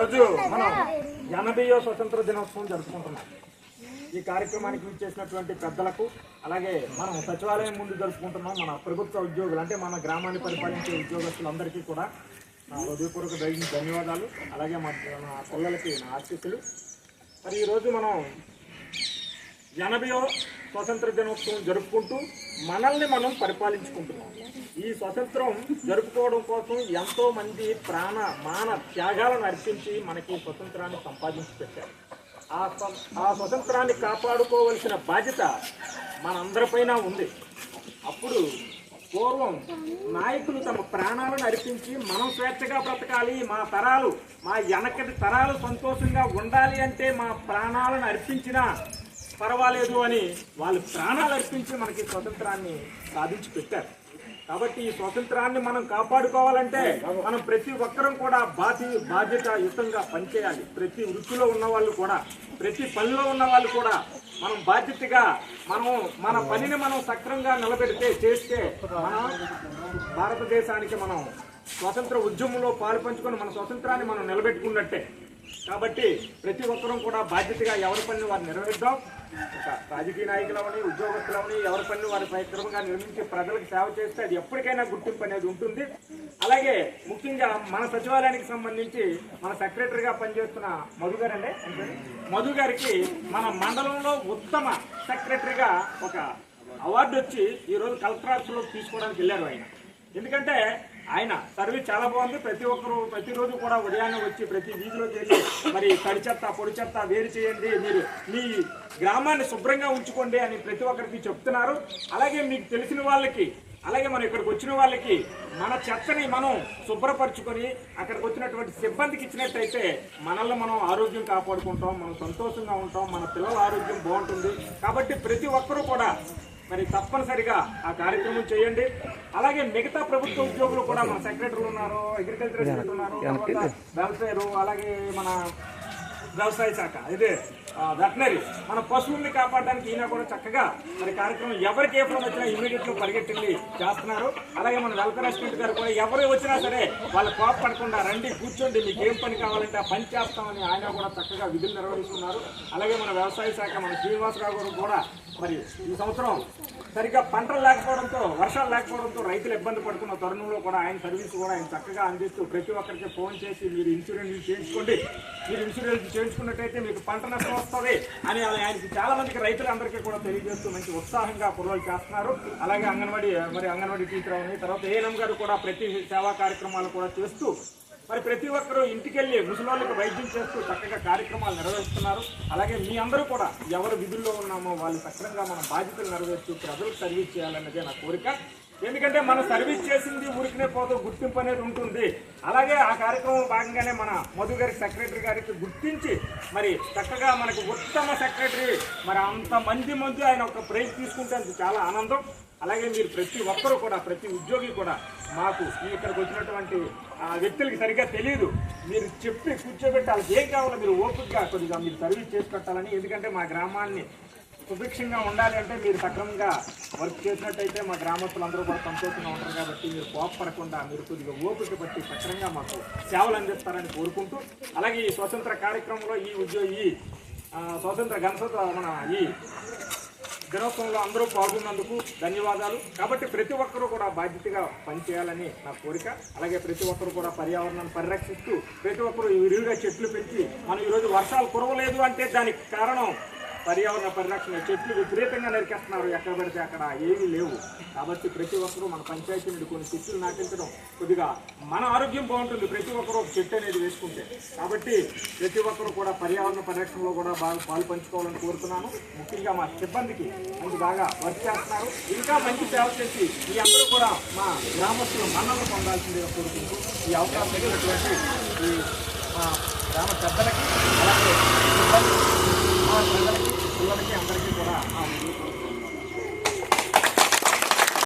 ఈరోజు మనం 80వ స్వతంత్ర దినోత్సవం జరుపుకుంటున్నాం. ఈ కార్యక్రమానికి విచ్చేసినటువంటి పెద్దలకు, అలాగే మనం సచివాలయం ముందు జరుపుకుంటున్నాం మన ప్రభుత్వ ఉద్యోగులు, అంటే మన గ్రామాన్ని పరిపాలించే ఉద్యోగస్తులందరికీ కూడా నా హృదయపూర్వక ధన్యవాదాలు. అలాగే మా పిల్లలకి నా ఆశీస్సులు. మరి ఈరోజు మనం 80వ స్వతంత్ర దినోత్సవం జరుపుకుంటూ మనల్ని మనం పరిపాలించుకుంటున్నాం. ఈ స్వతంత్రం జరుపుకోవడం కోసం ఎంతో మంది మాన త్యాగాలను అర్పించి మనకి స్వతంత్రాన్ని సంపాదించి పెట్టారు. ఆ స్వతంత్రాన్ని కాపాడుకోవలసిన బాధ్యత మనందరిపైన ఉంది. అప్పుడు పూర్వం నాయకులు తమ ప్రాణాలను అర్పించి మనం స్వేచ్ఛగా బ్రతకాలి, మా వెనకటి తరాలు సంతోషంగా ఉండాలి అంటే మా ప్రాణాలను అర్పించినా పర్వాలేదు అని వాళ్ళు ప్రాణాలు అర్పించి మనకి స్వతంత్రాన్ని సాధించి పెట్టారు. కాబట్టి ఈ స్వతంత్రాన్ని మనం కాపాడుకోవాలంటే మనం ప్రతి ఒక్కరం కూడా బాధ్యతాయుతంగా పనిచేయాలి. ప్రతి వృత్తిలో ఉన్న వాళ్ళు కూడా, ప్రతి పనిలో ఉన్న వాళ్ళు కూడా మనం బాధ్యతగా మన పనిని మనం సక్రమంగా చేస్తే మన భారతదేశానికి మనం స్వతంత్ర ఉద్యమంలో పాలుపంచుకొని మన స్వతంత్రాన్ని మనం నిలబెట్టుకున్నట్టే. కాబట్టి ప్రతి ఒక్కరూ కూడా బాధ్యతగా ఎవరి పనిని వారు నిర్వహిద్దాం. రాజకీయ నాయకులవని, ఉద్యోగస్తులవని ఎవరి పనిని వారి పరిక్రమంగా నిర్మించి ప్రజలకు సేవ చేస్తే అది ఎప్పటికైనా గుర్తింపు అనేది ఉంటుంది. అలాగే ముఖ్యంగా మన సచివాలయానికి సంబంధించి మన సెక్రటరీగా పనిచేస్తున్న మధు గారికి మన మండలంలో ఉత్తమ సెక్రటరీగా ఒక అవార్డు వచ్చి ఈరోజు కలెక్టర్ ఆఫీసులో తీసుకోవడానికి వెళ్ళారు ఆయన. ఎందుకంటే ఆయన సర్వీస్ చాలా బాగుంది. ప్రతిరోజు కూడా ఉదయాన్నే వచ్చి ప్రతి వీధిలో చేసి మరి తడి చెత్త పొడి చెత్త వేరు చేయండి, మీరు మీ గ్రామాన్ని శుభ్రంగా ఉంచుకోండి అని ప్రతి ఒక్కరికి చెప్తున్నారు. అలాగే మీకు తెలిసిన వాళ్ళకి, అలాగే మనం ఇక్కడికి వచ్చిన వాళ్ళకి మన చెత్తని మనం శుభ్రపరచుకొని అక్కడికి వచ్చినటువంటి సిబ్బందికి ఇచ్చినట్టయితే మనల్ని మనం ఆరోగ్యం కాపాడుకుంటాం, మనం సంతోషంగా ఉంటాం, మన పిల్లల ఆరోగ్యం బాగుంటుంది. కాబట్టి ప్రతి ఒక్కరూ కూడా మరి తప్పనిసరిగా ఆ కార్యక్రమం చేయండి. అలాగే మిగతా ప్రభుత్వ ఉద్యోగులు కూడా మన సెక్రటరీలు ఉన్నారు, అగ్రికల్చర్ అసిస్టెంట్ ఉన్నారు, వెల్ఫేర్, అలాగే మన వ్యవసాయ శాఖ, ఇదే వెటనరీ, మన పశువుల్ని కాపాడడానికి ఈయన కూడా చక్కగా మరి కార్యక్రమం ఎవరికి ఏ ఫోన్ వచ్చినా ఇమీడియట్గా పరిగెత్తి చేస్తున్నారు. అలాగే మన వెల్ఫేర్ అసిస్టెంట్ గారు కూడా ఎవరు వచ్చినా సరే వాళ్ళు కోపపడకుండా రండి, కూర్చోండి, మీకు ఏం పని కావాలంటే ఆ పని చేస్తామని ఆయన కూడా చక్కగా విధులు నిర్వహిస్తున్నారు. అలాగే మన వ్యవసాయ శాఖ మన శ్రీనివాసరావు గారు కూడా మరి ఈ సంవత్సరం సరిగ్గా పంటలు లేకపోవడంతో, వర్షాలు లేకపోవడంతో రైతులు ఇబ్బంది పడుతున్న తరుణంలో కూడా ఆయన సర్వీస్ కూడా ఆయన చక్కగా అందిస్తూ ప్రతి ఒక్కరికి ఫోన్ చేసి మీరు ఇన్సూరెన్స్ చేయించుకోండి, మీరు ఇన్సూరెన్స్ చేయించుకున్నట్టయితే మీకు పంట నష్టం వస్తుంది అని ఆయనకి చాలా మందికి రైతులందరికీ కూడా తెలియజేస్తూ మంచి ఉత్సాహంగా కుర్రలు చేస్తున్నారు. అలాగే అంగన్వాడీ టీచర్ అని, తర్వాత ఏఎన్ఎం గారు కూడా ప్రతి సేవా కార్యక్రమాలు కూడా చేస్తూ మరి ప్రతి ఒక్కరూ ఇంటికెళ్ళి ముసలిళ్ళకి వైద్యం చేస్తూ చక్కగా కార్యక్రమాలు నిర్వహిస్తున్నారు. అలాగే మీ అందరూ కూడా ఎవరు విధుల్లో ఉన్నామో వాళ్ళు సక్రమంగా మన బాధ్యతలు నెరవేర్చు ప్రజలకు సర్వీస్ చేయాలన్నదే నా కోరిక. ఎందుకంటే మనం సర్వీస్ చేసింది ఊరికనే పోతూ గుర్తింపు అనేది ఉంటుంది. అలాగే ఆ కార్యక్రమం భాగంగానే మన మధు గారి సెక్రటరీ గారికి గుర్తించి మరి చక్కగా మనకు ఉత్తమ సెక్రటరీ మరి అంతమంది ఆయన ఒక ప్రైజ్ తీసుకుంటే అది చాలా ఆనందం. అలాగే మీరు ప్రతి ఒక్కరూ కూడా, ప్రతి ఉద్యోగి కూడా మాకు ఇక్కడికి వచ్చినటువంటి వ్యక్తులకి సరిగ్గా తెలియదు, మీరు చెప్పి కూర్చోబెట్టాలి, ఏం కావాలో మీరు ఓపికగా కొద్దిగా మీరు సర్వీస్ చేసి పెట్టాలని. ఎందుకంటే మా గ్రామాన్ని సుభిక్షంగా ఉండాలి అంటే మీరు సక్రమంగా వర్క్ చేసినట్టయితే మా గ్రామస్తులందరూ కూడా సంతోషంగా ఉంటారు. కాబట్టి మీరు కోపపడకుండా మీరు కొద్దిగా ఓపిక పట్టి సక్రమంగా మాకు సేవలు అందిస్తారని కోరుకుంటూ, అలాగే ఈ స్వతంత్ర కార్యక్రమంలో ఈ స్వతంత్ర మన ఈ దినోత్సవంలో అందరూ పాల్గొన్నందుకు ధన్యవాదాలు. కాబట్టి ప్రతి ఒక్కరూ కూడా బాధ్యతగా పనిచేయాలని నా కోరిక. అలాగే ప్రతి ఒక్కరు కూడా పర్యావరణాన్ని పరిరక్షిస్తూ ప్రతి ఒక్కరు విరివిగా చెట్లు పెంచి, మనం ఈరోజు వర్షాలు కురవలేదు అంటే దానికి కారణం పర్యావరణ పరిరక్షణ. చెట్లు విపరీతంగా నరికేస్తున్నారు, ఎక్కడ పడితే అక్కడ ఏమీ లేవు. కాబట్టి ప్రతి ఒక్కరూ మన పంచాయతీ నుండి కొన్ని చెట్లు నాటించడం, కొద్దిగా మన ఆరోగ్యం బాగుంటుంది ప్రతి ఒక్కరూ ఒక చెట్టు అనేది వేసుకుంటే. కాబట్టి ప్రతి ఒక్కరూ కూడా పర్యావరణ పరిరక్షణలో కూడా బాగా పాలు పంచుకోవాలని కోరుతున్నాను. ముఖ్యంగా మా సిబ్బందికి మంచి బాగా వర్క్ చేస్తున్నారు, ఇంకా మంచి సేవ చేసి మీ అందరూ కూడా మా గ్రామస్తులు మన్నలు పొందాల్సిందిగా కోరుకుంటూ ఈ అవకాశం ఇచ్చినటువంటి ఈ మా గ్రామ పెద్దలకి, అలాగే పిల్లలకి అందరికీ కూడా